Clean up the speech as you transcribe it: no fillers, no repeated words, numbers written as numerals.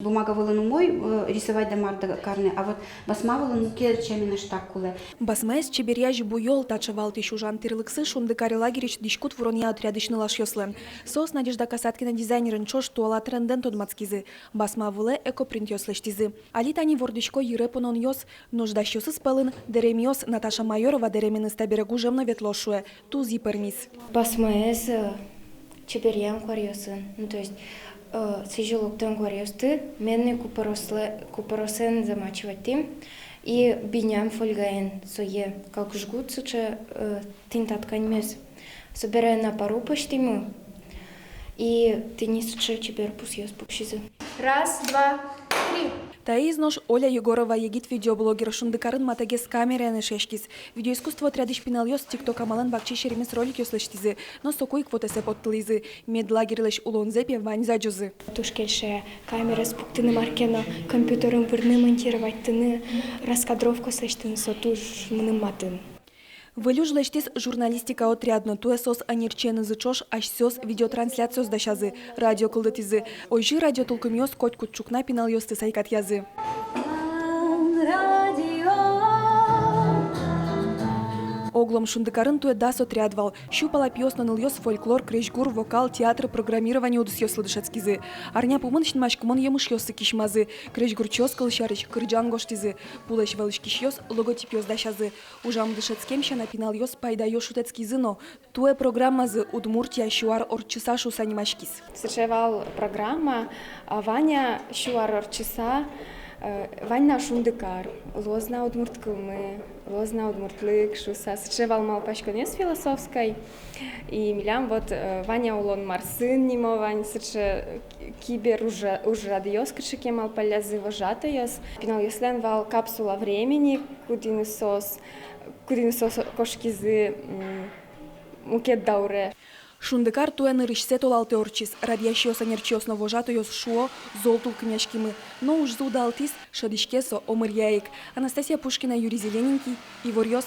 Бумага волыну мой рисовать дамарда карны, а вот басма волыну чемина штак куле. Басмаес чеберяжи буйол тачевал тищу жан тирлыксы шундыкари лагерич дишкут врония отрядычны лаш ёслен. Сос Надежда Касаткина дизайнерын чош туала тренден тодмацкизы. Басма выле экопринт ёслештизы. Алитани вордичко юрепонон ёс, нуждащёсы спелын, деремиос Наташа Майорова деремины стаберегу жемно ветлошуе. Тузи пермис. Басмаес чеберян кварьосын. Ну, то есть сижелоктан кварьосты, менне купоросен замачивать тем. И биням фольгаен сое, как жгут, суча тинтаткань мес. Собирая на пару почти ему. И ты не суча чебер пусьёс пукшизы. Раз, два, три. Таизнош Оля Егорова егит видеоблогер шундыкарын матагес камераны шешкиз. Видеоискусство отрядыш пиналёс тикток амалан бакчи шеремес ролик ёслештизы, но сокуй квотесе подтылызы. Медлагерлеш улонзепе ваньза джузы. Тушкельше камера спуктыны маркена, компьютером вырны монтировать тыны, раскадровку сештын сотуш мным матын. Вылюжлештиз журналистика отрядно туэсос анирчены зычош ашсёс видеотрансляциёс дашазы, радио кылдытизы. Ойжи радио толкымёс коть кутчукна пинал ёсты сайкат язы. Оглом шундыкарын туэ дас отрядвал. Щупала пьёсно нылёс фольклор, крещгур, вокал, театр, программирование удыс ёслыдышацкизы. Арня пумын машкумон емыш ёсы кишмазы. Крещгурчёс кылшарыч, кырджан гоштизы. Пулэш велыш кишёс, логотип ёс дашазы. Ужам дышецкемща напинал ёс пайда ёшутецкизы, но туэ программазы Удмуртия щуар орчыса шусанимашкиз. Сочевал программа, а Ваня щуар орчыса, Ваня шундыкар, лозна удмурткылмы, лозна удмуртлык, шуса. Сочевал малпашконес философской, и милям вот Ваня улон марсын нимо, Ваня соче кибер уж радиос кашике малпалязы вожата ёс. Пинал ёслен вал капсула времени, кудины сос кошкизы мукет дауре. Шундыкар туэн рышсе толалты орчис, радиящиос анерчиосно вожато ёс шуо, золтул кмяшкимы. Но уж зудалтис шадышкесо омырьяик. Анастасия Пушкина, Юрий Зелененький, Ивор ёс.